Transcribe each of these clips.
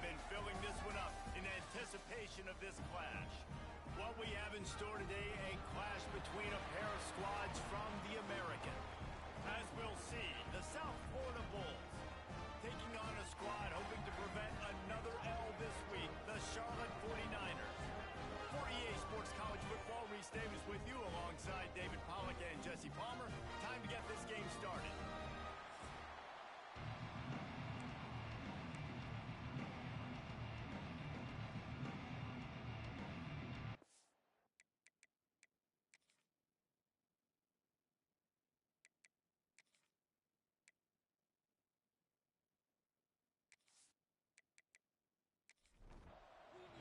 have been filling this one up in anticipation of this clash. What we have in store today, a clash between a pair of squads from the American. As we'll see, the South Florida Bulls taking on a squad hoping to prevent another L this week, the Charlotte 49ers. For EA Sports College Football, Reese Davis with you alongside David Pollack and Jesse Palmer. Time to get this game started.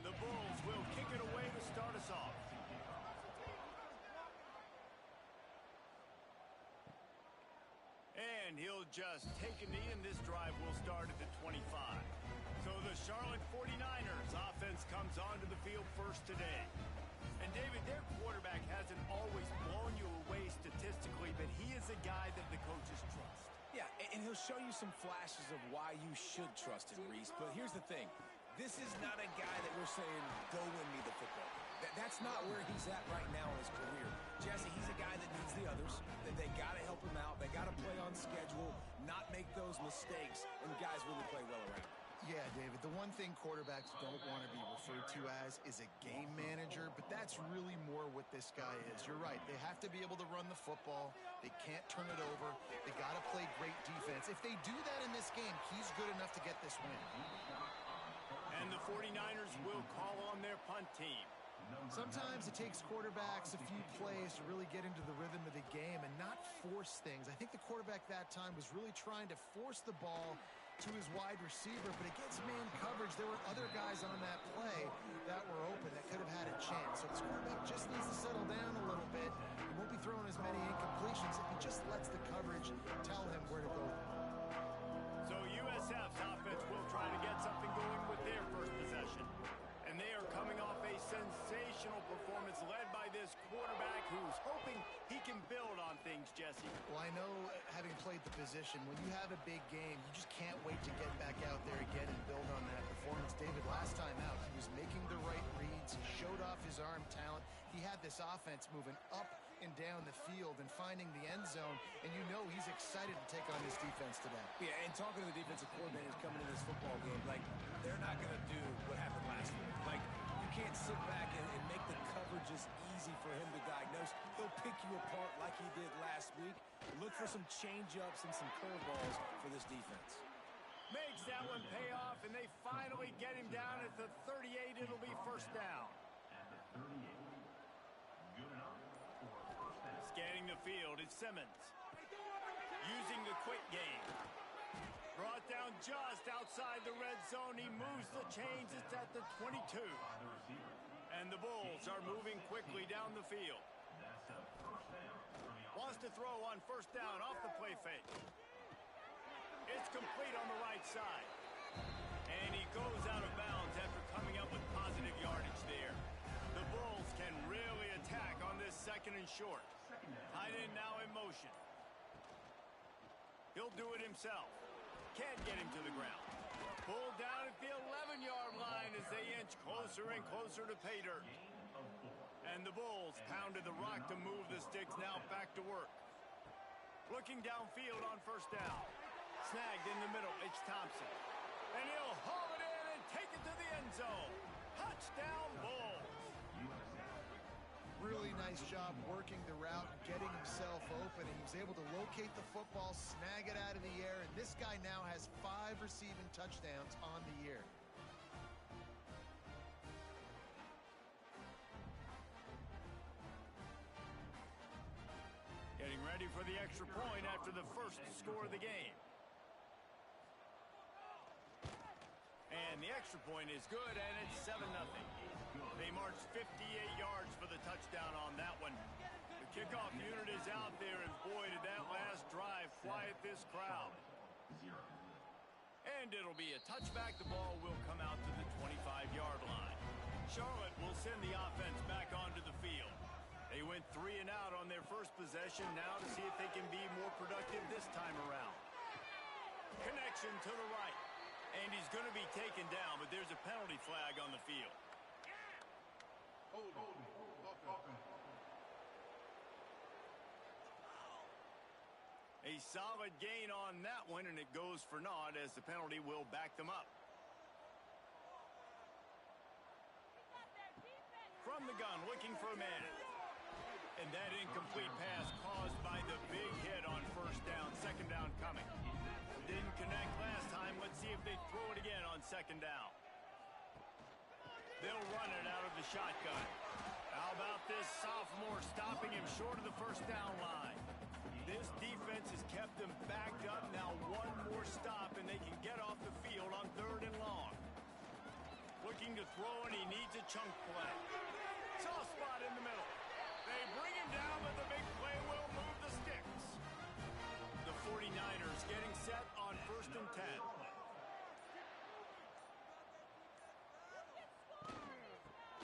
The Bulls will kick it away to start us off. And he'll just take a knee, and this drive will start at the 25. So the Charlotte 49ers offense comes onto the field first today. And David, their quarterback hasn't always blown you away statistically, but he is a guy that the coaches trust. Yeah, and he'll show you some flashes of why you should trust him, Reese. But here's the thing. This is not a guy that we're saying, go win me the football. That's not where he's at right now in his career. Jesse, he's a guy that needs the others. They got to help him out. They got to play on schedule, not make those mistakes, and guys really play well around him. Yeah, David, the one thing quarterbacks don't want to be referred to as is a game manager, but that's really more what this guy is. You're right. They have to be able to run the football. They can't turn it over. They got to play great defense. If they do that in this game, he's good enough to get this win. And the 49ers will call on their punt team. Sometimes it takes quarterbacks a few plays to really get into the rhythm of the game and not force things. I think the quarterback that time was really trying to force the ball to his wide receiver, but against man coverage, there were other guys on that play that were open that could have had a chance. So this quarterback just needs to settle down a little bit. He won't be throwing as many incompletions if he just lets the coverage tell him where to go. So USF's offense will try to get something going with their first possession. And they are coming off a sensational performance led by this quarterback who's hoping he can build on things, Jesse. Well, I know, having played the position, when you have a big game, you just can't wait to get back out there again and build on that performance. David, last time out, he was making the right reads. He showed off his arm talent. He had this offense moving up and down the field and finding the end zone, and you know he's excited to take on this defense today. Yeah, and talking to the defensive coordinators coming into this football game, like, they're not going to do what happened last week. Like, you can't sit back and make the coverages easy for him to diagnose. He'll pick you apart like he did last week. Look for some change-ups and some curveballs for this defense. Makes that one pay off, and they finally get him down at the 38. It'll be first down. Scanning the field is Simmons. Using the quick game. Brought down just outside the red zone. He moves the chains. It's at the 22. And the Bulls are moving quickly down the field. Wants to throw on first down off the play fake. It's complete on the right side. And he goes out of bounds after coming up with positive yardage there. The Bulls can really attack on this second and short. Tight end now in motion. He'll do it himself. Can't get him to the ground. Pulled down at the 11-yard line as they inch closer and closer to pay dirt. And the Bulls pounded the rock to move the sticks, now back to work. Looking downfield on first down. Snagged in the middle, it's Thompson. And he'll haul it in and take it to the end zone. Touchdown, Bulls. Really nice job working the route and getting himself open, and he was able to locate the football, snag it out of the air, and this guy now has 5 receiving touchdowns on the year. Getting ready for the extra point after the first score of the game. And the extra point is good, and it's 7-0. They marched 58 yards for the touchdown on that one. The kickoff unit is out there, and boy, did that last drive quiet this crowd. And it'll be a touchback. The ball will come out to the 25-yard line. Charlotte will send the offense back onto the field. They went 3 and out on their first possession, now to see if they can be more productive this time around. Connection to the right. And he's going to be taken down, but there's a penalty flag on the field. A solid gain on that one, and it goes for naught as the penalty will back them up. From the gun, looking for a man. And that incomplete pass caused by the big hit on first down. Second down coming. Didn't connect last time. Let's see if they throw it again on second down. They'll run it out of the shotgun. How about this sophomore stopping him short of the first down line? This defense has kept them backed up. Now one more stop, and they can get off the field on third and long. Looking to throw, and he needs a chunk play. Soft spot in the middle. They bring him down, but the big play will move the sticks. The 49ers getting set on first and 10.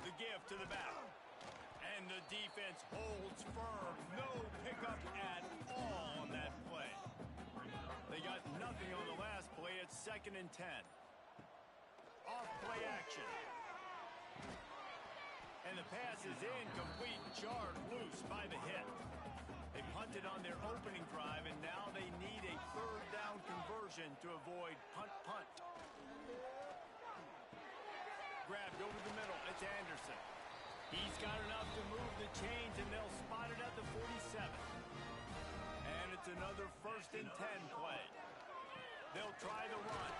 The give to the back. And the defense holds firm. No pickup at all on that play. They got nothing on the last play. It's second and 10. Off play action. And the pass is incomplete, jarred loose by the hit. They punted on their opening drive, and now they need a third down conversion to avoid punt. Grabbed over the middle. It's Anderson. He's got enough to move the chains, and they'll spot it at the 47. And it's another first and 10 play. They'll try the run.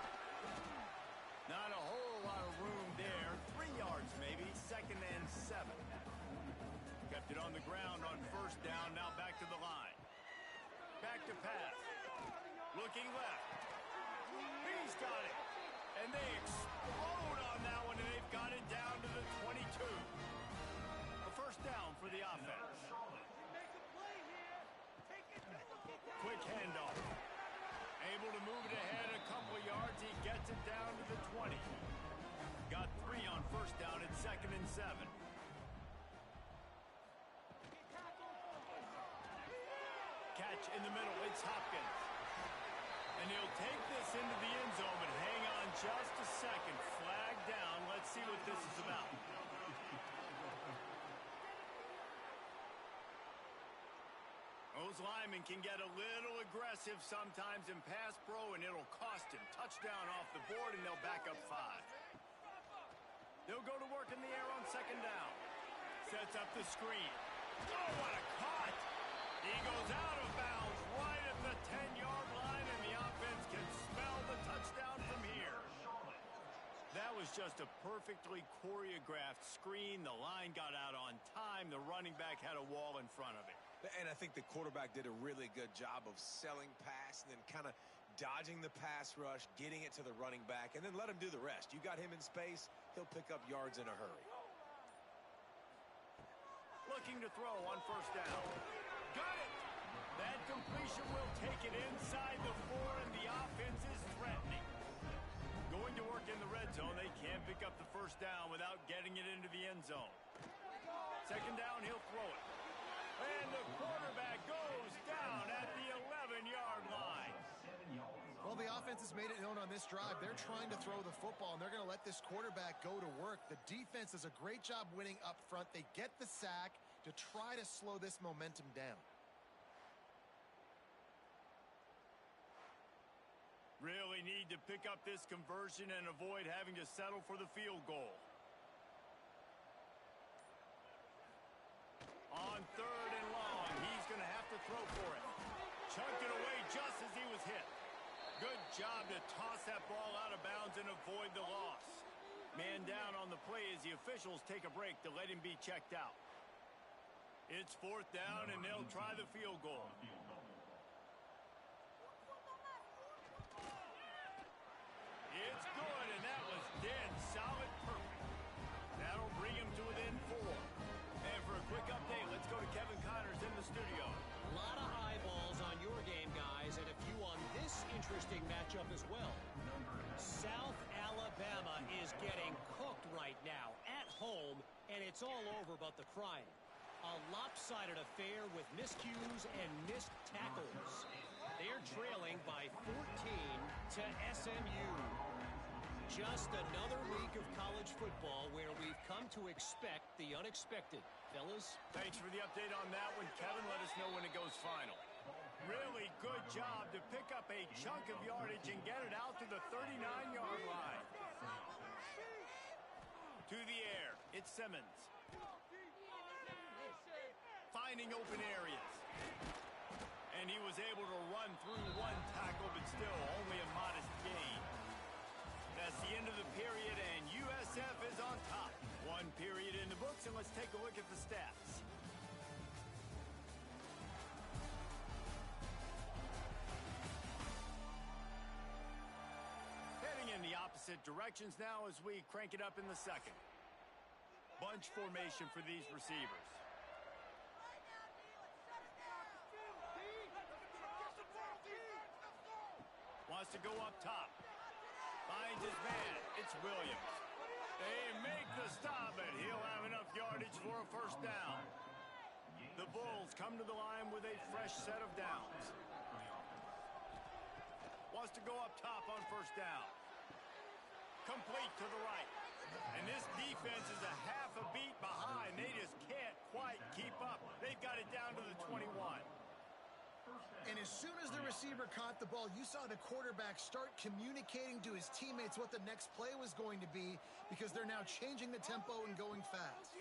Not a whole lot of room there. 3 yards maybe. Second and 7. Kept it on the ground on first down. Now back to the line. Back to pass. Looking left. He's got it. And they explode on that one, and they've got it down to the 22. A first down for the offense. Quick handoff. Able to move it ahead a couple of yards. He gets it down to the 20. Got 3 on first down at second and 7. Catch in the middle. It's Hopkins. And he'll take this into the end zone, but hang on just a second. Flag down. Let's see what this is about. Those linemen can get a little aggressive sometimes in pass pro, and it'll cost him. Touchdown off the board, and they'll back up 5. They'll go to work in the air on second down. Sets up the screen. Oh, what a cut! He goes out of bounds right at the 10-yard line, and the offense can smell the touchdown from here. That was just a perfectly choreographed screen. The line got out on time. The running back had a wall in front of it. And I think the quarterback did a really good job of selling pass and then kind of dodging the pass rush, getting it to the running back, and then let him do the rest. You got him in space, he'll pick up yards in a hurry. Looking to throw on first down. Got it! That completion will take it inside the 4, and the offense is threatening. Going to work in the red zone. They can't pick up the first down without getting it into the end zone. Second down, he'll throw it. And the quarterback goes down at the 11-yard line. Well, the offense has made it known on this drive. They're trying to throw the football, and they're going to let this quarterback go to work. The defense does a great job winning up front. They get the sack to try to slow this momentum down. Really need to pick up this conversion and avoid having to settle for the field goal. On third and long, he's going to have to throw for it. Chunked it away just as he was hit. Good job to toss that ball out of bounds and avoid the loss. Man down on the play as the officials take a break to let him be checked out. It's fourth down, and they'll try the field goal. It's good, and that was dead solid perfect. That'll bring him to within 4. And for a quick update, let's go to Kevin Connors in the studio. A lot of eyeballs on your game, guys, and a few on this interesting matchup as well. South Alabama is getting cooked right now at home, and it's all over but the crying. A lopsided affair with miscues and missed tackles. They're trailing by 14 to SMU. Just another week of college football where we've come to expect the unexpected. Fellas? Thanks for the update on that one, Kevin. Let us know when it goes final. Really good job to pick up a chunk of yardage and get it out to the 39-yard line. To the air, it's Simmons. Finding open areas. And he was able to run through one tackle, but still only a modest gain. That's the end of the period, and USF is on top. One period in the books, and let's take a look at the stats. Heading in the opposite directions now as we crank it up in the second. Bunch formation for these receivers. Wants to go up top. Finds his man. It's Williams. They make the stop, but he'll have enough yardage for a first down. The Bulls come to the line with a fresh set of downs. Wants to go up top on first down. Complete to the right. And this defense is a half a beat behind. They just can't quite keep up. They've got it down to the 21. And as soon as the receiver caught the ball, you saw the quarterback start communicating to his teammates what the next play was going to be because they're now changing the tempo and going fast.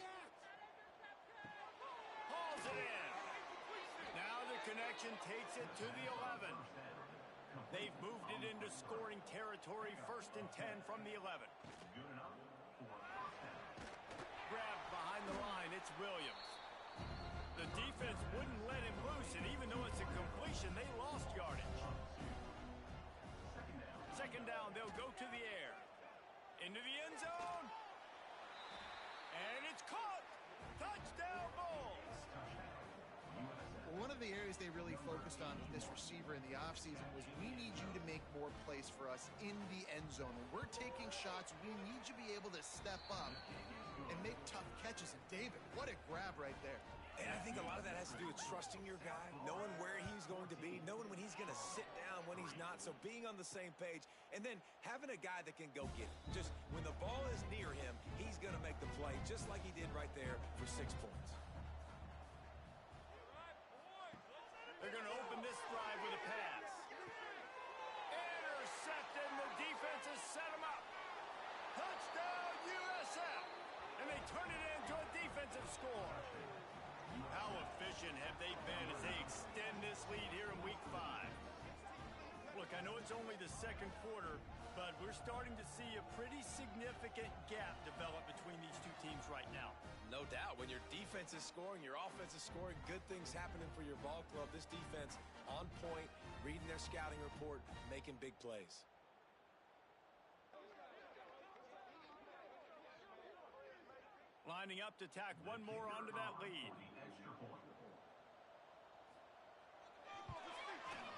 Hauls it in. Now the connection takes it to the 11. They've moved it into scoring territory, 1st and 10 from the 11. Grabbed behind the line, it's Williams. The defense wouldn't let him loose, and even though it's a completion, they lost yardage. Second down, they'll go to the air. Into the end zone. And it's caught. Touchdown, Bulls. One of the areas they really focused on with this receiver in the offseason was we need you to make more plays for us in the end zone. When we're taking shots, we need you to be able to step up and make tough catches. And David, what a grab right there. And I think a lot of that has to do with trusting your guy, knowing where he's going to be, knowing when he's going to sit down, when he's not. So being on the same page, and then having a guy that can go get it. Just when the ball is near him, he's going to make the play, just like he did right there for 6 points. They're going to open this drive with a pass. Intercepted, and the defense has set him up. Touchdown, USF. And they turn it into a defensive score. How efficient have they been as they extend this lead here in Week 5? Look, I know it's only the second quarter, but we're starting to see a pretty significant gap develop between these two teams right now. No doubt. When your defense is scoring, your offense is scoring, good things happening for your ball club. This defense on point, reading their scouting report, making big plays. Lining up to tack one more onto that lead.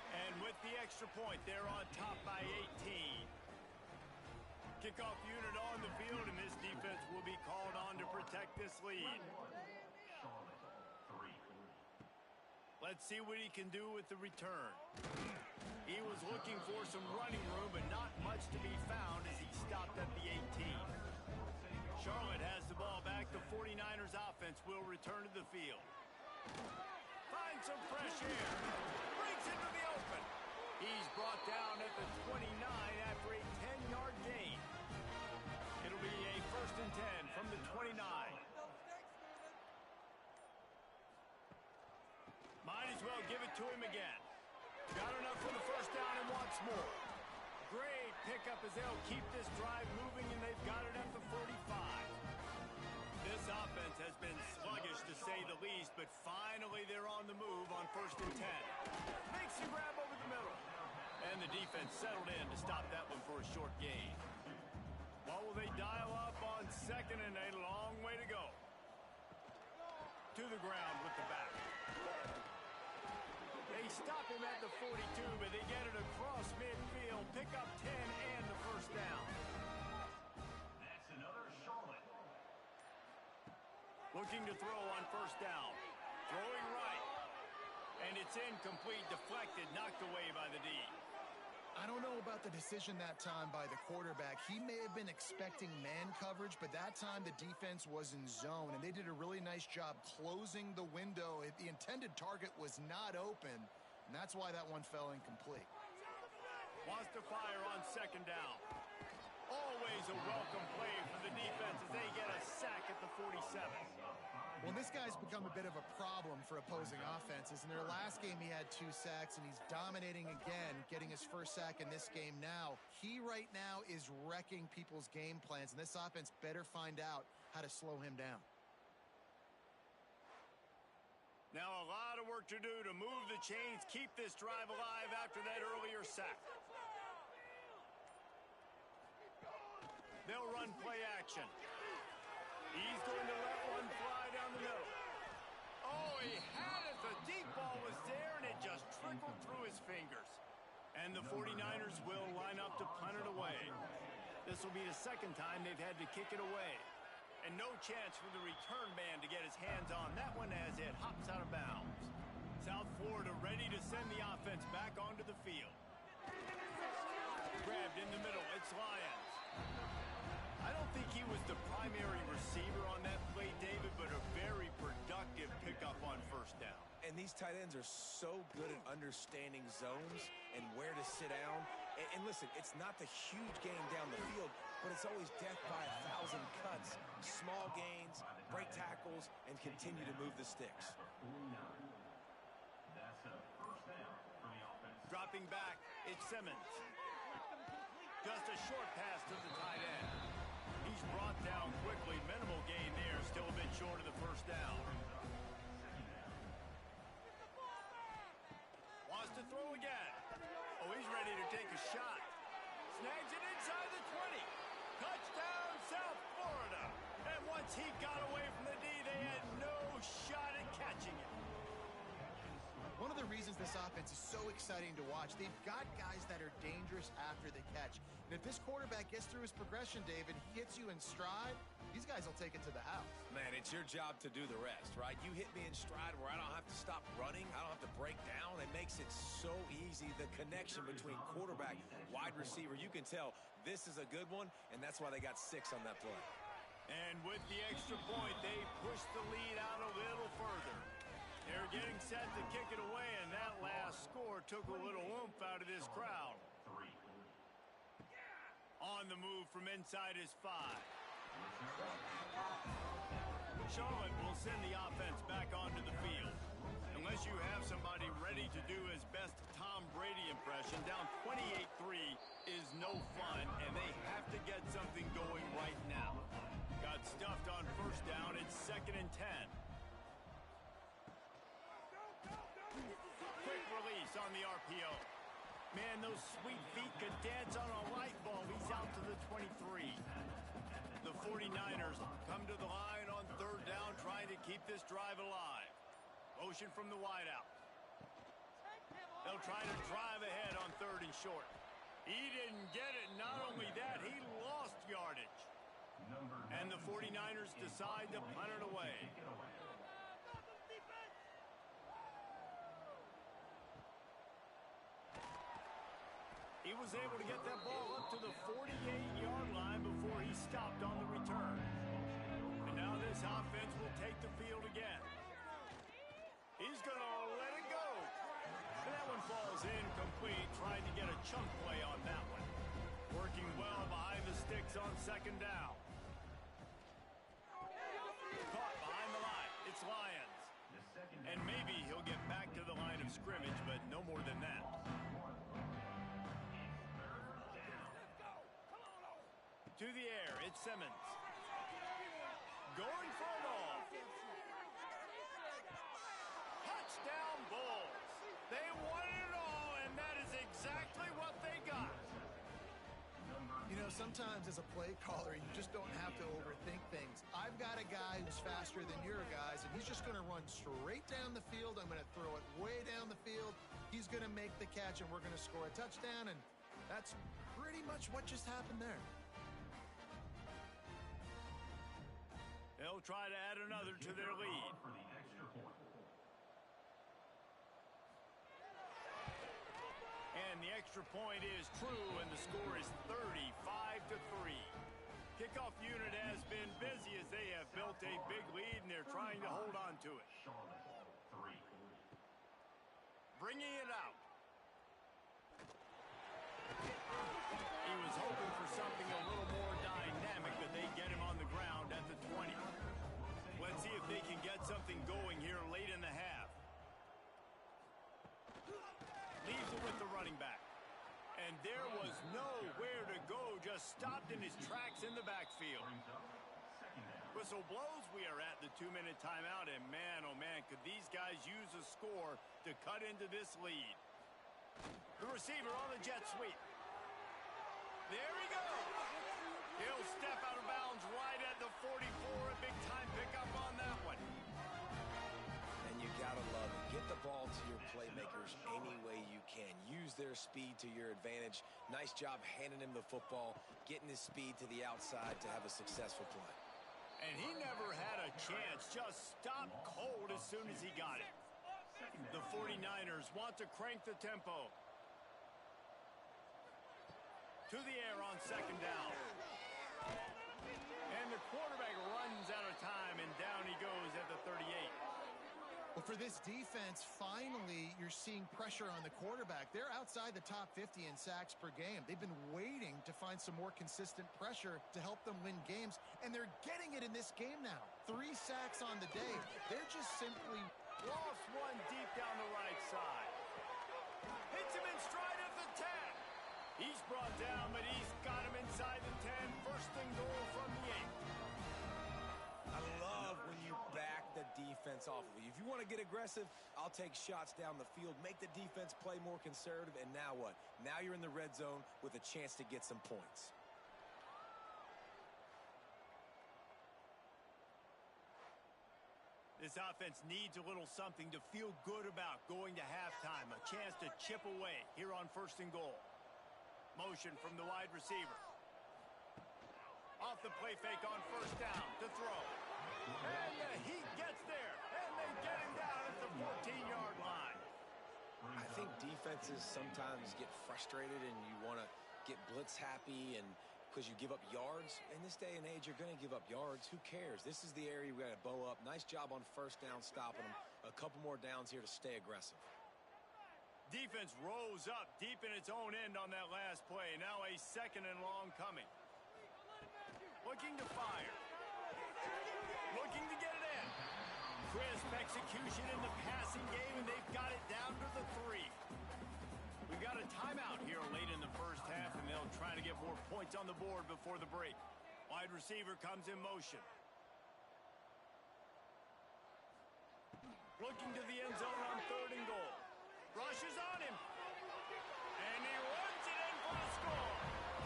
And with the extra point, they're on top by 18. Kickoff unit on the field, and this defense will be called on to protect this lead. Let's see what he can do with the return. He was looking for some running room, but not much to be found as he stopped at the 18. Charlotte has the ball back. The 49ers offense will return to the field. Finds some fresh air. Brings it to the open. He's brought down at the 29 after a 10-yard gain. It'll be a 1st and 10 from the 29. Might as well give it to him again. Got enough for the first down and wants more. Great pickup as they'll keep this drive moving, and they've got it at the 45. This offense has been sluggish, to say the least, but finally they're on the move on 1st and 10. Makes a grab over the middle. And the defense settled in to stop that one for a short gain. What will they dial up on 2nd and a long way to go? To the ground with the back. They stop him at the 42, but they get it across midfield, pick up 10 and the first down. That's another Charlotte. Looking to throw on first down. Throwing right. And it's incomplete, deflected, knocked away by the D. I don't know about the decision that time by the quarterback. He may have been expecting man coverage, but that time the defense was in zone, and they did a really nice job closing the window. The intended target was not open, and that's why that one fell incomplete. Wants to fire on second down. Always a welcome play for the defense as they get a sack at the 47. Well, this guy's become a bit of a problem for opposing offenses. In their last game, he had 2 sacks, and he's dominating again, getting his first sack in this game now. He right now is wrecking people's game plans, and this offense better find out how to slow him down. Now a lot of work to do to move the chains, keep this drive alive after that earlier sack. They'll run play action. He's going to let one fly down the middle. Oh, he had it. The deep ball was there, and it just trickled through his fingers. And the 49ers will line up to punt it away. This will be the second time they've had to kick it away. And no chance for the return man to get his hands on that one as it hops out of bounds. South Florida ready to send the offense back onto the field. Grabbed in the middle. It's Lyons. I don't think he was the primary receiver on that play, David, but a very productive pickup on first down. And these tight ends are so good at understanding zones and where to sit down. And listen, it's not the huge game down the field, but it's always death by 1,000 cuts, small gains, break tackles, and continue to move the sticks. That's a first down for the offense. Dropping back, it's Simmons. Just a short pass to the tight end. He's brought down quickly. Minimal gain there. Still a bit short of the first down. Wants to throw again. Oh, he's ready to take a shot. Snags it inside the 20. Touchdown, South Florida. And once he got away from the D, they had no shot at catching it. One of the reasons this offense is so exciting to watch, they've got guys that are dangerous after the catch. And if this quarterback gets through his progression, David, he hits you in stride, these guys will take it to the house. Man, it's your job to do the rest, right? You hit me in stride where I don't have to stop running. I don't have to break down. It makes it so easy. The connection between quarterback, wide receiver, you can tell this is a good one, and that's why they got 6 on that play. And with the extra point, they push the lead out a little further. They're getting set to kick it away, and that last score took a little oomph out of this crowd. On the move from inside his 5. Charlotte will send the offense back onto the field. Unless you have somebody ready to do his best Tom Brady impression, down 28-3 is no fun, and they have to get something going right now. Got stuffed on first down. It's 2nd and 10. Quick release on the RPO. Man, those sweet feet could dance on a light bulb. He's out to the 23. The 49ers come to the line on 3rd down, trying to keep this drive alive. Motion from the wideout. They'll try to drive ahead on 3rd and short. He didn't get it. Not only that, he lost yardage. And the 49ers decide to punt it away. He was able to get that ball up to the 48-yard line before he stopped on the return. And now this offense will take the field again. He's going to let it go. And that one falls incomplete, trying to get a chunk play on that one. Working well behind the sticks on 2nd down. Caught behind the line. It's Lyons. And maybe he'll get back to the line of scrimmage, but no more than that. To the air, it's Simmons. Going for it all. Touchdown Bulls. They won it all, and that is exactly what they got. You know, sometimes as a play caller, you just don't have to overthink things. I've got a guy who's faster than your guys, and he's just going to run straight down the field. I'm going to throw it way down the field. He's going to make the catch, and we're going to score a touchdown, and that's pretty much what just happened there. They'll try to add another to their lead. And the extra extra point is true, and the score is 35-3. Kickoff unit has been busy as they have built a big lead, and they're trying to hold on to it. Charlotte, 3. Bringing it out. He was hoping for something a little more dynamic, but they get him on the ground at the 20. Let's see if they can get something going here late in the half. Leaves it with the running back. And there was nowhere to go, just stopped in his tracks in the backfield. Whistle blows, we are at the 2-minute timeout, and man, oh man, could these guys use a score to cut into this lead. The receiver on the jet sweep. There he goes. He'll step out of bounds right at the 44, a big-time pickup on that one. And you gotta love it. Get the ball to your playmakers any way you can. Use their speed to your advantage. Nice job handing him the football, getting his speed to the outside to have a successful play. And he never had a chance, just stopped cold as soon as he got it. The 49ers want to crank the tempo. To the air on second down. And the quarterback runs out of time, and down he goes at the 38. Well, for this defense, finally, you're seeing pressure on the quarterback. They're outside the top 50 in sacks per game. They've been waiting to find some more consistent pressure to help them win games, and they're getting it in this game now. 3 sacks on the day. They're just simply... Lost one deep down the right side. Hits him in stride of the 10. He's brought down, but he's got him inside the 10. First and goal from the 8. I love when you back the defense off of you. If you want to get aggressive, I'll take shots down the field, make the defense play more conservative, and now what? Now you're in the red zone with a chance to get some points. This offense needs a little something to feel good about going to halftime. A chance to chip away here on first and goal. Motion from the wide receiver. Off the play fake on first down to throw. And the Heat gets there. And they get him down at the 14-yard line. I think defenses sometimes get frustrated and you want to get blitz happy and because you give up yards. In this day and age, you're going to give up yards. Who cares? This is the area we got to bow up. Nice job on first down stopping them. A couple more downs here to stay aggressive. Defense rose up deep in its own end on that last play. Now a second and long coming. Looking to fire. Looking to get it in. Crisp execution in the passing game, and they've got it down to the 3. We've got a timeout here late in the first half, and they'll try to get more points on the board before the break. Wide receiver comes in motion. Looking to the end zone on third and goal. Rushes on him. And he runs it in for the score.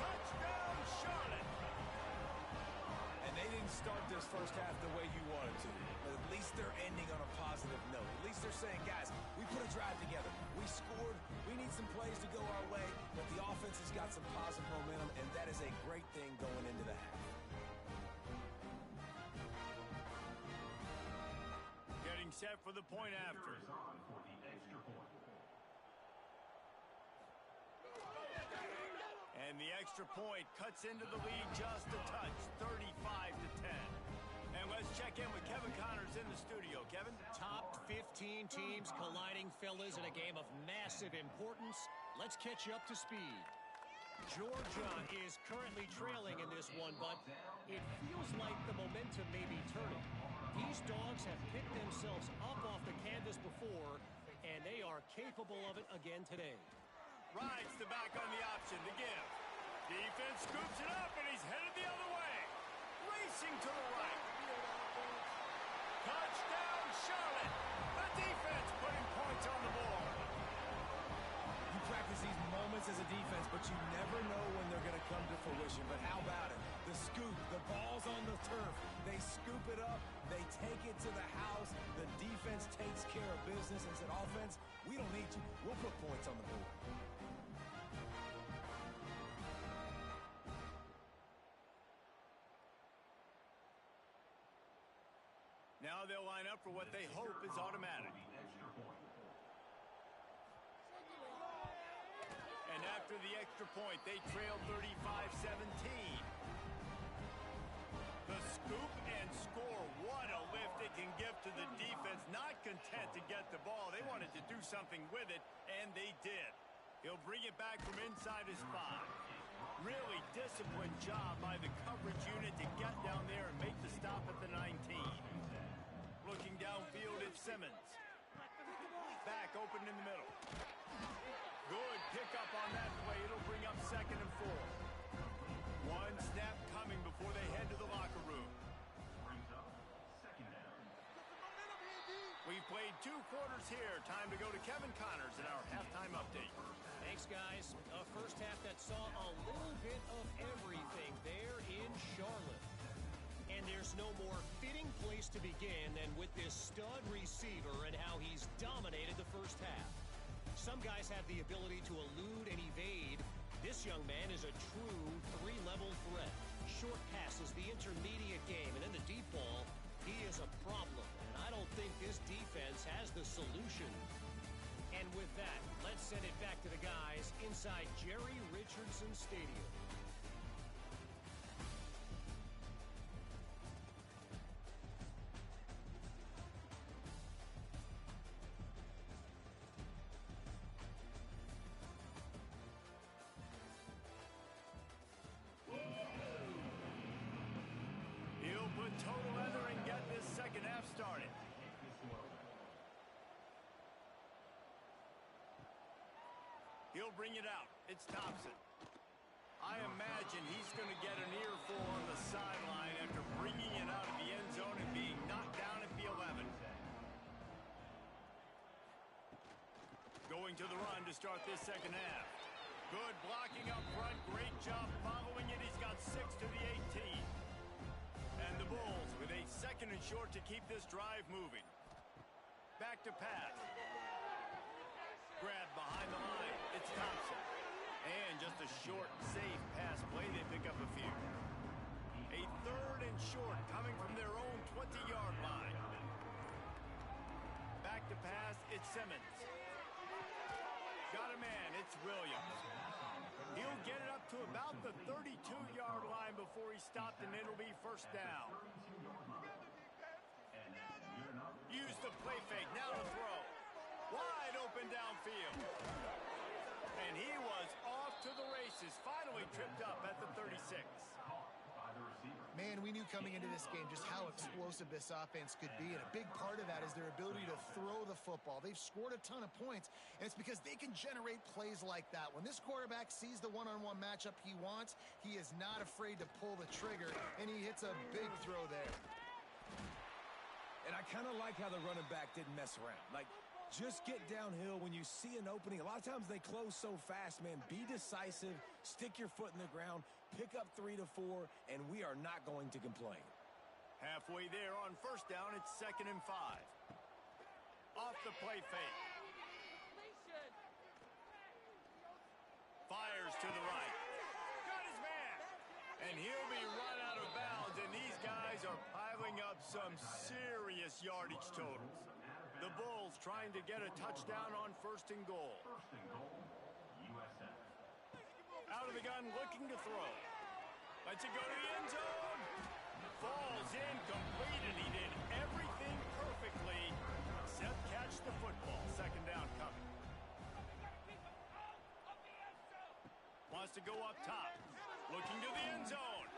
Touchdown, Charlotte. And they didn't start this first half the way you wanted to. But at least they're ending on a positive note. At least they're saying, guys, we put a drive together. We scored. We need some plays to go our way. But the offense has got some positive momentum, and that is a great thing going into the half. Getting set for the point after. Is on for the extra point. And the extra point cuts into the lead just a touch, 35-10. And let's check in with Kevin Connors in the studio. Kevin? Top 15 teams colliding, fellas, in a game of massive importance. Let's catch you up to speed. Georgia is currently trailing in this one, but it feels like the momentum may be turning. These dogs have picked themselves up off the canvas before, and they are capable of it again today. Rides the back on the option to give. Defense scoops it up, and he's headed the other way. Racing to the right. Touchdown, Charlotte. The defense putting points on the board. You practice these moments as a defense, but you never know when they're going to come to fruition. But how about it? The scoop, the ball's on the turf. They scoop it up. They take it to the house. The defense takes care of business and said, offense, we don't need you. We'll put points on the board. Now they'll line up for what they hope is automatic. The extra point. And after after the extra point. They trail 35-17. The scoop and score. What a lift it can give to the defense. Not content to get the ball. They wanted to do something with it, and they did. He'll bring it back from inside his 5. Really disciplined job by the coverage unit to get down there and make the stop at the 19. Looking downfield, it's Simmons. Back open in the middle. Good pickup on that play. It'll bring up 2nd and 4. One snap coming before they head to the locker room. Brings up second down. We've played 2 quarters here. Time to go to Kevin Connors in our halftime update. Thanks, guys. A first half that saw a little bit of everything there in Charlotte. And there's no more fitting place to begin than with this stud receiver and how he's dominated the first half. Some guys have the ability to elude and evade. This young man is a true 3-level threat. Short passes, the intermediate game, and in the deep ball, he is a problem. And I don't think this defense has the solution. And with that, let's send it back to the guys inside Jerry Richardson Stadium. He'll put total leather and get this second half started. He'll bring it out. It's Thompson. I imagine he's going to get an earful on the sideline after bringing it out of the end zone and being knocked down at the 11. Going to the run to start this second half. Good blocking up front. Great job following it. He's got 6 to the 18. And the Bulls with a 2nd and short to keep this drive moving. Back to pass. Grab behind the line. It's Thompson. And just a short, safe pass play. They pick up a few. A 3rd and short coming from their own 20-yard line. Back to pass. It's Simmons. Got a man. It's Williams. He'll get it up to about the 32-yard line before he stopped, and it'll be first down. Use the play fake. Now to throw. Wide open downfield. And he was off to the races. Finally tripped up at the 36. Man, we knew coming into this game just how explosive this offense could be, and a big part of that is their ability to throw the football. They've scored a ton of points, and it's because they can generate plays like that. When this quarterback sees the one-on-one matchup he wants, he is not afraid to pull the trigger, and he hits a big throw there. And I kind of like how the running back didn't mess around. Like, just get downhill when you see an opening. A lot of times they close so fast, man. Be decisive, stick your foot in the ground, pick up 3 to 4, and we are not going to complain. Halfway there on first down, it's 2nd and 5. Off the play fake. Fires to the right. Got his man. And he'll be run out of bounds, and these guys are piling up some serious yardage totals. The Bulls trying to get a touchdown on 1st and goal. Out of the gun, looking to throw. Lets it go to the end zone. Falls incomplete, and he did everything perfectly except catch the football. 2nd down coming. Wants to go up top. Looking to the end zone.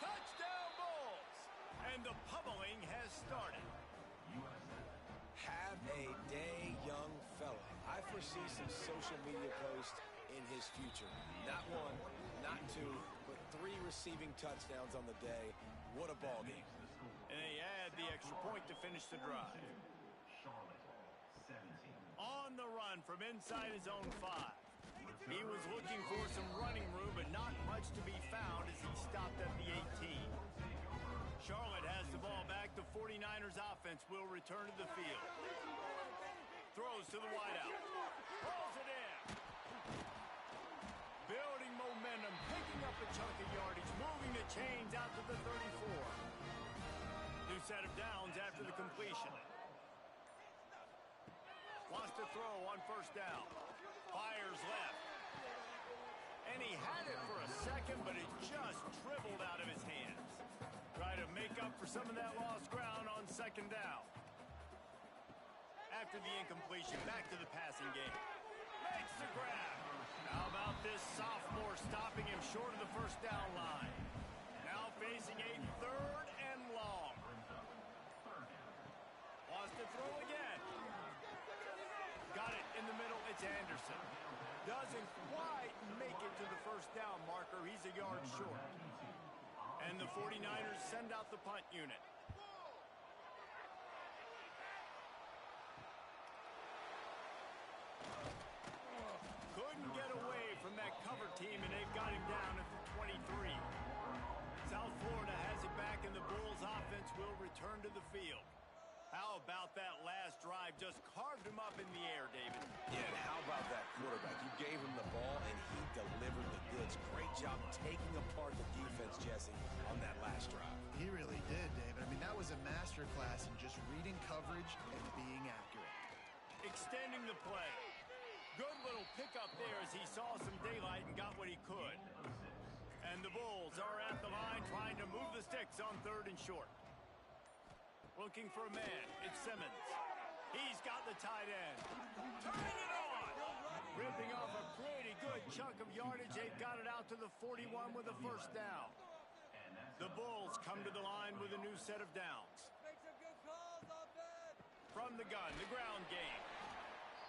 Touchdown, Bulls! And the pummeling has started. Have a day, young fella. I foresee some social media posts in his future. Not 1, not 2, but 3 receiving touchdowns on the day. What a ball game. And they add the extra point to finish the drive. On the run from inside his own 5. He was looking for some running room, but not much to be found as he stopped at the 18. Charlotte has the ball back. The 49ers offense will return to the field. Throws to the wideout. Pulls it in. Building momentum, picking up a chunk of yardage, moving the chains out to the 34. New set of downs after the completion. Wants to throw on 1st down. Fires left. And he had it for a second, but it just dribbled out of his hands. Try to make up for some of that lost ground on second down. After the incompletion, back to the passing game. Makes the grab. How about this sophomore stopping him short of the first down line? Now facing a third and long. Wants to throw again. Got it in the middle. It's Anderson. Doesn't quite make it to the first down marker. He's a yard short. And the 49ers send out the punt unit. Couldn't get away from that cover team, and they've got him down at the 23. South Florida has it back, and the Bulls offense will return to the field. How about that last drive? Just carved him up in the air, David. Yeah, and how about that quarterback? You gave him the ball, and he delivered the goods. Great job taking apart the defense, Jesse, on that last drive. He really did, David. I mean, that was a masterclass in just reading coverage and being accurate. Extending the play. Good little pickup there as he saw some daylight and got what he could. And the Bulls are at the line trying to move the sticks on third and short. Looking for a man. It's Simmons. He's got the tight end. Turning it on. Ripping off a pretty good chunk of yardage. They've got it out to the 41 with a first down. The Bulls come to the line with a new set of downs. From the gun, the ground game.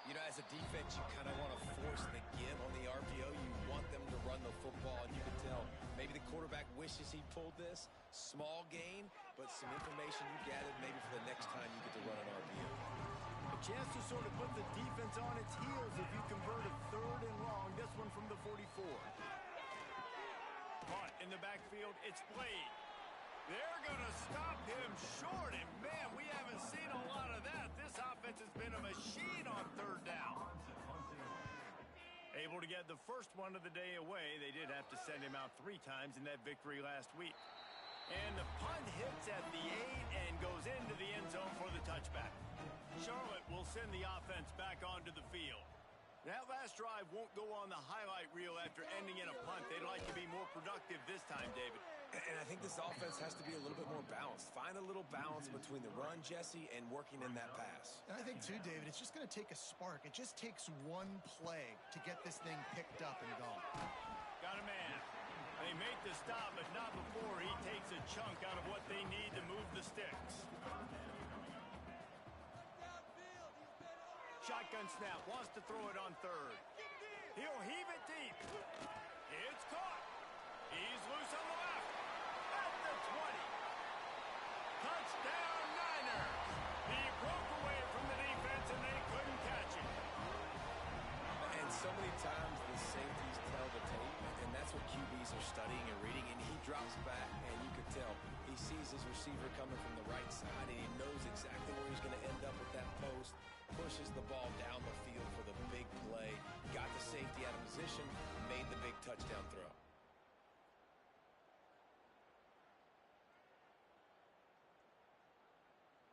You know, as a defense, you kind of want to force the give on the RPO. You want them to run the football, and you can tell maybe the quarterback wishes he pulled this. Small gain, but some information you gathered maybe for the next time you get to run an RPO. A chance to sort of put the defense on its heels if you convert a third and long. This one from the 44. Caught in the backfield, it's Blade. They're going to stop him short, and man, we haven't seen a lot of that. This offense has been a machine on third down. Able to get the first one of the day away. They did have to send him out 3 times in that victory last week. And the punt hits at the 8 and goes into the end zone for the touchback. Charlotte will send the offense back onto the field. That last drive won't go on the highlight reel after ending in a punt. They'd like to be more productive this time, David. And I think this offense has to be a little bit more balanced. Find a little balance between the run, Jesse, and working in that pass. And I think, too, David, it's just going to take a spark. It just takes one play to get this thing picked up and going. Got a man. They make the stop, but not before he takes a chunk out of what they need to move the sticks. Shotgun snap, wants to throw it on third. He'll heave it deep. It's caught. He's loose on the left. At the 20. Touchdown, Niners. He broke away from the defense, and they couldn't catch him. And so many times the safeties tell the tape, and that's what QBs are studying and reading, and he drops back, and you could tell he sees his receiver coming from the right side, and he knows exactly where he's going to end up with that post, pushes the ball down the field for the big play, got the safety out of position, made the big touchdown throw.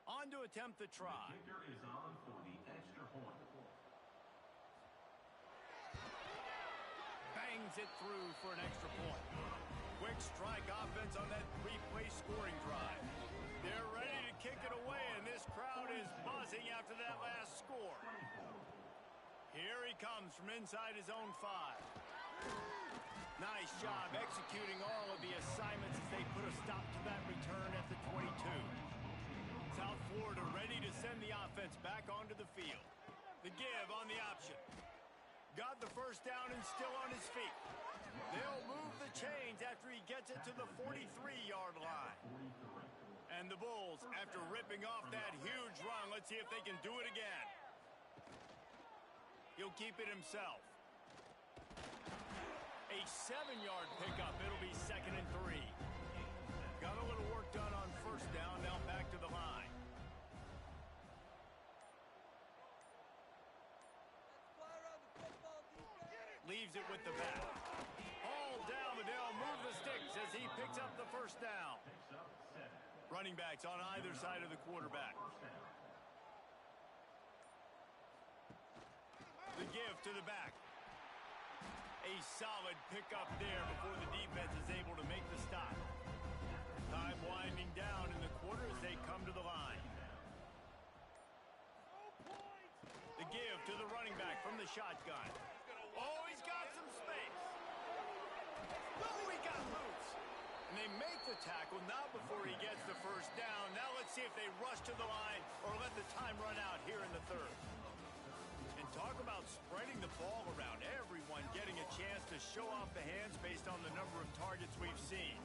On to attempt the try. The kicker is on for the extra point. Bangs it through for an extra point. Quick strike offense on that 3-play scoring drive. They're ready to kick it away, and this crowd is buzzing after that last score. Here he comes from inside his own 5. Nice job executing all of the assignments as they put a stop to that return at the 22. South Florida ready to send the offense back onto the field. The give on the option. Got the first down and still on his feet. They'll move the chains after he gets it to the 43-yard line. And the Bulls, after ripping off that huge run, let's see if they can do it again. He'll keep it himself. A 7-yard pickup. It'll be 2nd and 3. Got a little work done on first down. Now back to the line. Leaves it with the back. All down, but they'll move the sticks as he picks up the first down. Running backs on either side of the quarterback. The give to the back. A solid pickup there before the defense is able to make the stop. Time winding down in the quarter as they come to the line. The give to the running back from the shotgun. Oh, he's got some space. Oh, he got loose. And they make the tackle, not before he gets the first down. Now let's see if they rush to the line or let the time run out here in the third. And talk about spreading the ball around. Everyone getting a chance to show off the hands based on the number of targets we've seen.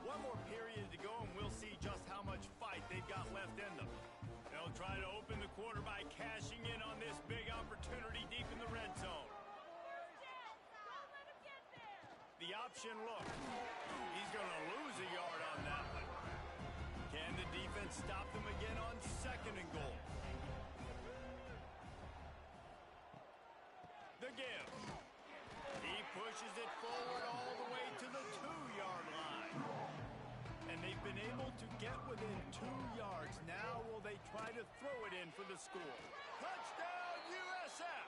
One more period to go, and we'll see just how much fight they've got left in them. They'll try to open the quarter by cashing in on this big opportunity deep in the red zone. The option look. He's going to lose a yard on that one. Can the defense stop them again on second and goal? The give. He pushes it forward all the way to the 2-yard line. And they've been able to get within 2 yards. Now will they try to throw it in for the score? Touchdown, USF!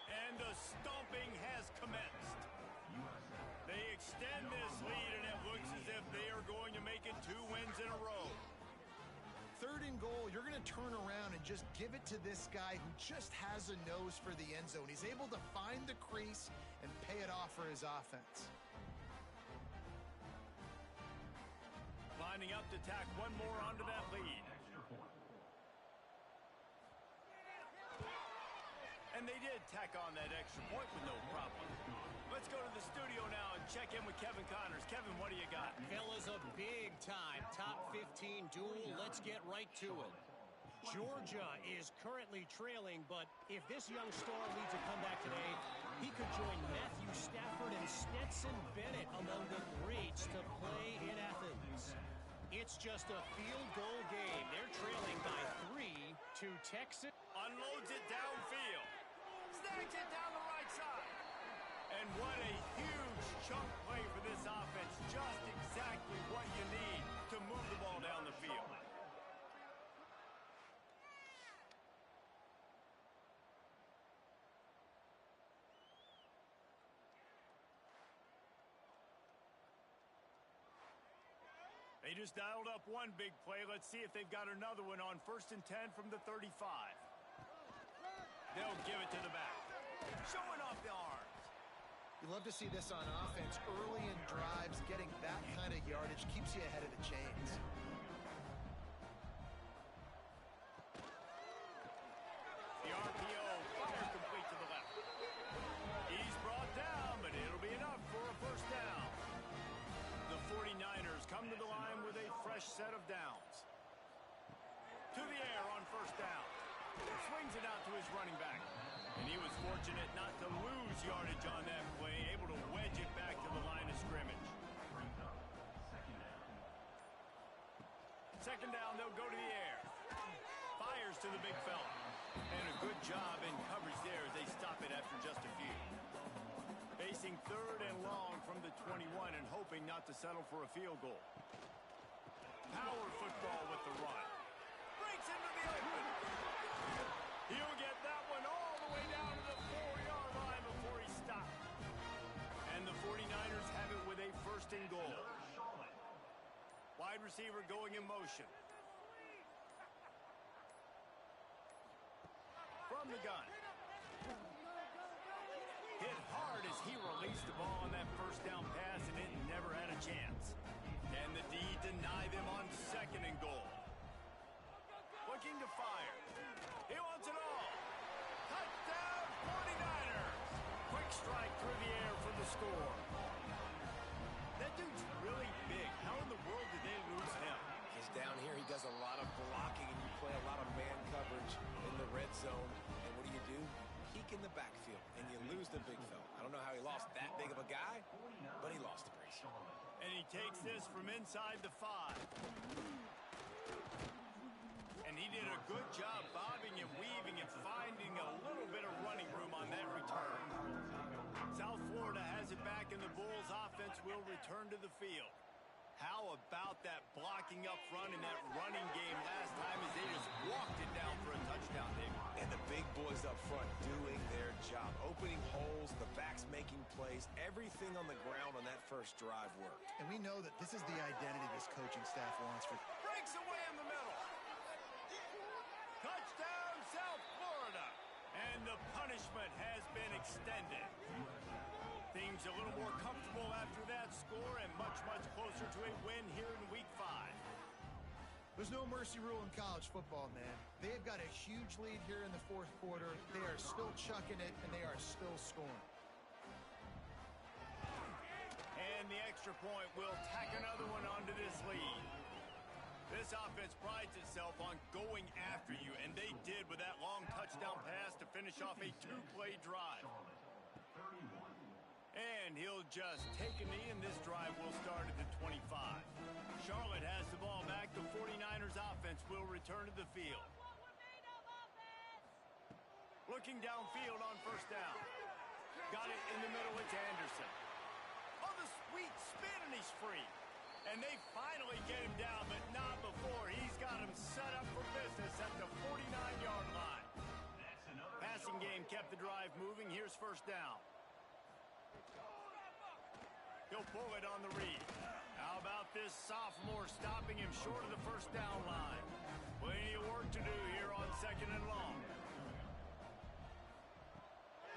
And the stomping has commenced. They extend this lead, and it looks as if they are going to make it 2 wins in a row. Third and goal, you're going to turn around and just give it to this guy who just has a nose for the end zone. He's able to find the crease and pay it off for his offense. Lining up to tack one more onto that lead. And they did tack on that extra point with no problem. Let's go to the studio now and check in with Kevin Connors. Kevin, what do you got? Fellas, a big-time top 15 duel. Let's get right to it. Georgia is currently trailing, but if this young star leads a comeback today, he could join Matthew Stafford and Stetson Bennett among the greats to play in Athens. It's just a field goal game. They're trailing by 3 to Texas. Unloads it downfield. Snags it down the right side. And what a huge chunk play for this offense. Just exactly what you need to move the ball down the field. They just dialed up one big play. Let's see if they've got another one on 1st and 10 from the 35. They'll give it to the back. Showing off the arms. You love to see this on offense. Early in drives, getting that kind of yardage keeps you ahead of the chains. The RPO fire complete to the left. He's brought down, but it'll be enough for a first down. The 49ers come to the line with a fresh set of downs. To the air on first down. Swings it out to his running back. And he was fortunate not to lose yardage on that play, able to wedge it back to the line of scrimmage. Second down, they'll go to the air. Fires to the big fella. And a good job in coverage there as they stop it after just a few. Facing third and long from the 21 and hoping not to settle for a field goal. Power football with the run. Breaks into the open. He'll get that one all the way down to the 4-yard line before he stopped. And the 49ers have it with a first and goal. Wide receiver going in motion. From the gun. Hit hard as he released the ball on that first down pass, and it never had a chance. Can the D deny them on second and goal? Looking to fire. He wants it all. Touchdown, 49ers. Quick strike through the air for the score. That dude's really big. How in the world did they lose him? He's down here. He does a lot of blocking, and you play a lot of man coverage in the red zone. And what do? Peek in the backfield, and you lose the big fella. I don't know how he lost that big of a guy, but he lost the brace. And he takes this from inside the 5. And he did a good job bobbing and weaving and finding a little bit of running room on that return. South Florida has it back, and the Bulls offense will return to the field. How about that blocking up front and that running game last time as they just walked it down for a touchdown, David? And the big boys up front doing their job. Opening holes, the backs making plays. Everything on the ground on that first drive worked. And we know that this is the identity this coaching staff wants for... Breaks away in the middle. Touchdown, South Florida. And the punishment has been extended. Things a little more comfortable after that score and much, much closer to a win here in Week 5. There's no mercy rule in college football, man. They've got a huge lead here in the fourth quarter. They are still chucking it, and they are still scoring. And the extra point will tack another one onto this lead. This offense prides itself on going after you, and they did with that long touchdown pass to finish off a two-play drive. And he'll just take a knee, and this drive will start at the 25. Charlotte has the ball back. The 49ers offense will return to the field. Looking downfield on first down. Got it in the middle. It's Anderson. Oh, the sweet spin, and he's free. And they finally get him down, but not before. He's got him set up for business at the 49-yard line. Passing game kept the drive moving. Here's first down. He'll pull it on the read. How about this sophomore stopping him short of the first down line? Plenty of work to do here on second and long.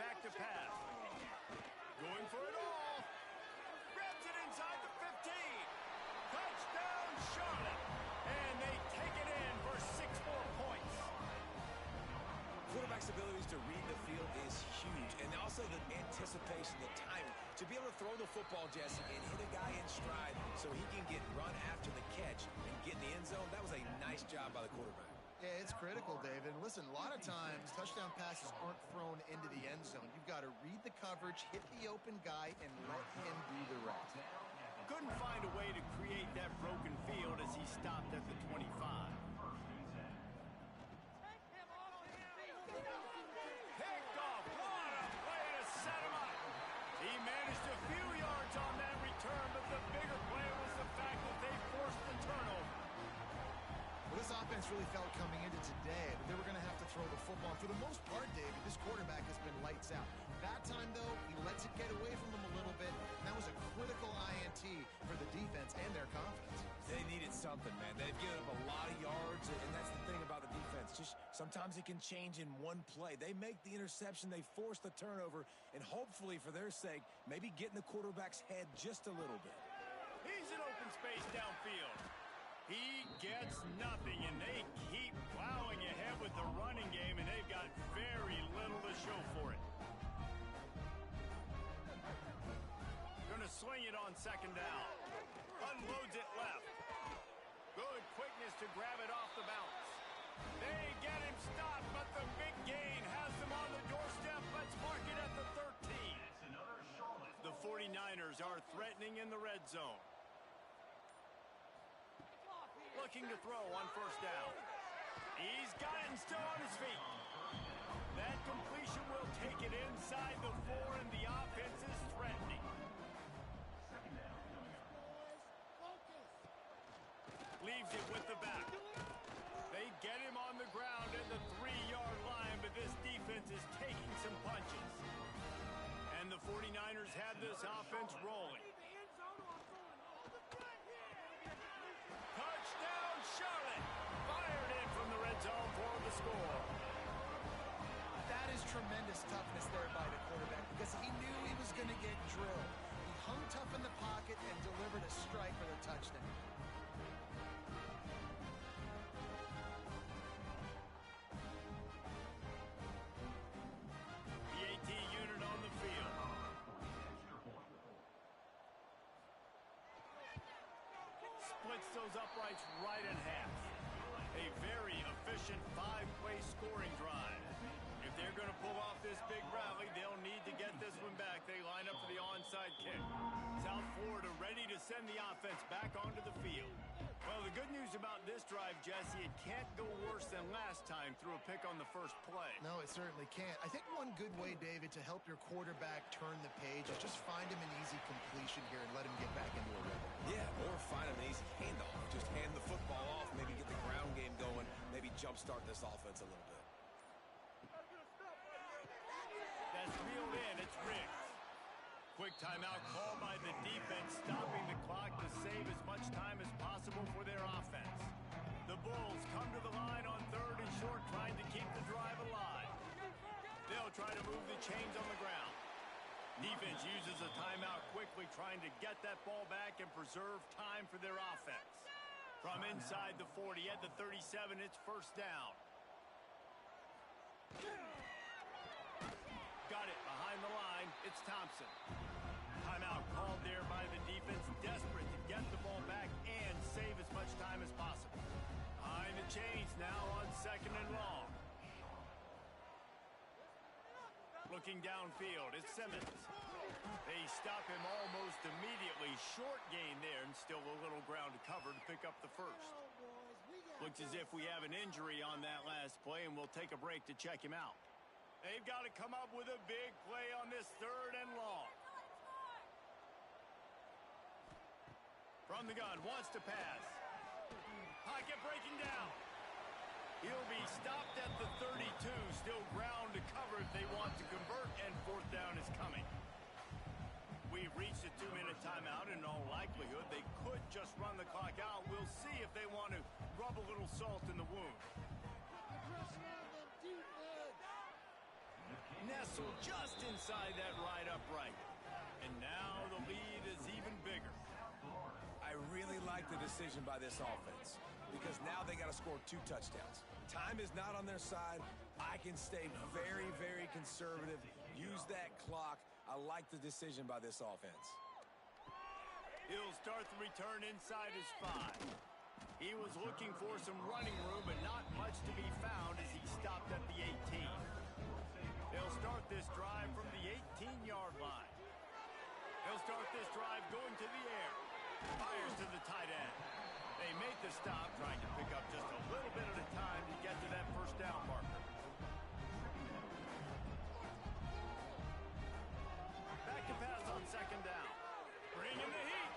Back to pass. Going for it all. Grabs it inside the 15. Touchdown, Charlotte. And they take it in for 6 more points. Quarterback's abilities to read the field is huge. And also the anticipation, the timing. To be able to throw the football, Jesse, and hit a guy in stride so he can get run after the catch and get in the end zone, that was a nice job by the quarterback. Yeah, it's critical, David. And listen, a lot of times, touchdown passes aren't thrown into the end zone. You've got to read the coverage, hit the open guy, and let him do the rest. Couldn't find a way to create that broken field as he stopped at the 25. Picked off. What a play to set him up. He managed a few yards on that return, but the bigger play was the fact that they forced the turnover. Well, this offense really felt coming into today that they were going to have to throw the football. For the most part, David, this quarterback has been lights out. That time, though, he lets it get away from them a little bit. And that was a critical INT for the defense and their confidence. They needed something, man. They've given up a lot of yards, and that's the thing about the defense. Just sometimes it can change in one play. They make the interception, they force the turnover, and hopefully, for their sake, maybe get in the quarterback's head just a little bit. He's in open space downfield. He gets nothing, and they keep plowing ahead with the running game, and they've got very little to show for it. Gonna swing it on second down. Unloads it left. Good quickness to grab it off the bounce. They get him stopped, but the big gain has them on the doorstep. Let's mark it at the 13. The 49ers are threatening in the red zone. Looking to throw on first down. He's got it and still on his feet. That completion will take it inside the 4, and the offense is threatening. Leaves it with the back. They get him on the ground at the 3-yard line, but this defense is taking some punches. And the 49ers have this offense rolling. Touchdown, Charlotte! Fired in from the red zone for the score. That is tremendous toughness there by the quarterback because he knew he was going to get drilled. He hung tough in the pocket and delivered a strike for the touchdown. The AT unit on the field. Splits those uprights right in half. A very efficient 5-play scoring drive. If they're going to pull off this big rally, they'll need to get this one back. They line up for the onside kick. South Florida ready to send the offense back onto the field. Well, the good news about this drive, Jesse. It can't go worse than last time through a pick on the first play. No, it certainly can't. I think one good way, David, to help your quarterback turn the page is just find him an easy completion here and let him get back into a rhythm. Yeah, or find him an easy handoff. Just hand the football off, maybe get the ground game going, maybe jumpstart this offense a little bit. That's reeled in. It's Riggs. Quick timeout called by the defense, stopping the clock to save as much time as possible for their offense. The Bulls come to the line on 3rd and short, trying to keep the drive alive. They'll try to move the chains on the ground. Defense uses a timeout quickly, trying to get that ball back and preserve time for their offense. From inside the 40 at the 37, it's first down. Got it behind the line. It's Thompson. Timeout called there by the defense, desperate to get the ball back and save as much time as possible. Behind the chains now on 2nd and long. Looking downfield, it's Simmons. They stop him almost immediately. Short gain there and still a little ground to cover to pick up the first. Looks as if we have an injury on that last play, and we'll take a break to check him out. They've got to come up with a big play on this 3rd and long. From the gun, wants to pass. Pocket breaking down. He'll be stopped at the 32. Still ground to cover if they want to convert, and 4th down is coming. We've reached a 2-minute timeout. In all likelihood, they could just run the clock out. We'll see if they want to rub a little salt in the wound. Nestled just inside that right upright. And now the lead is even bigger. I really like the decision by this offense because now they got to score 2 touchdowns. Time is not on their side. I can stay very, very conservative. Use that clock. I like the decision by this offense. He'll start the return inside his 5. He was looking for some running room, but not much to be found as he stopped at the 18. They'll start this drive from the 18-yard line. They'll start this drive going to the air. Fires to the tight end. They make the stop, trying to pick up just a little bit at a time to get to that first down marker. Back to pass on 2nd down. Bringing the heat.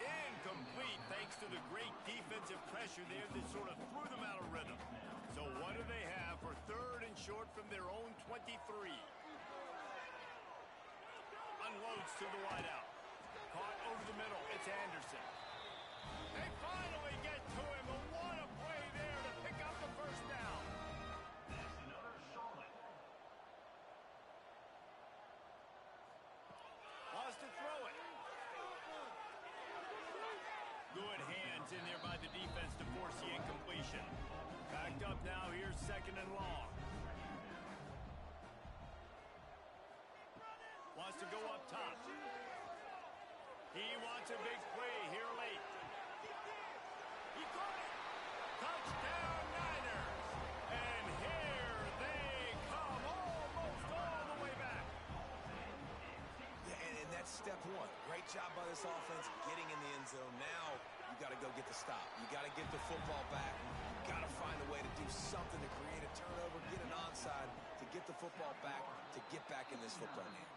Incomplete thanks to the great defensive pressure there that sort of threw them out of rhythm. So what do they have for 3rd and short from their own 23? Unloads to the wideout. Caught over the middle. It's Anderson. They finally get to him. And what a play there to pick up the first down. That's another solid. Wants to throw it. Good hands in there by the defense to force the incompletion. Backed up now. Here's 2nd and long. Wants to go up top. He wants a big play here late. He caught it. Touchdown Niners. And here they come almost all the way back. Yeah, and that's step 1. Great job by this offense getting in the end zone. Now you got to go get the stop. You got to get the football back. You got to find a way to do something to create a turnover, get an onside, to get the football back, to get back in this football game.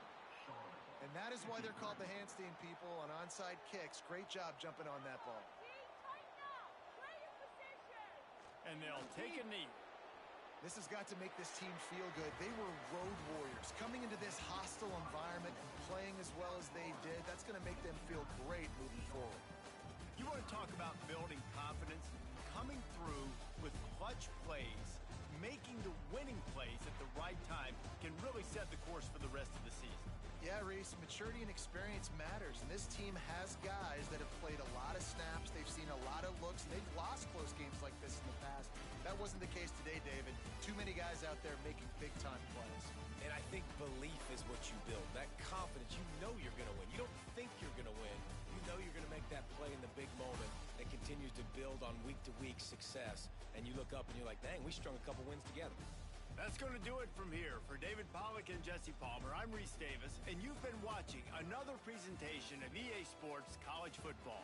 And that is why they're called the Handstand people on onside kicks. Great job jumping on that ball. And they'll take a knee. This has got to make this team feel good. They were road warriors coming into this hostile environment and playing as well as they did. That's going to make them feel great moving forward. You want to talk about building confidence? Coming through with clutch plays, making the winning plays at the right time can really set the course for the rest of the season. Yeah, Reese, maturity and experience matters, and this team has guys that have played a lot of snaps. They've seen a lot of looks, and they've lost close games like this in the past. That wasn't the case today, David. Too many guys out there making big-time plays. And I think belief is what you build. That confidence, you know you're going to win. You don't think you're going to win. You know you're going to make that play in the big moment that continues to build on week-to-week success. And you look up and you're like, dang, we strung a couple wins together. That's going to do it from here. For David Pollack and Jesse Palmer, I'm Reese Davis, and you've been watching another presentation of EA Sports College Football.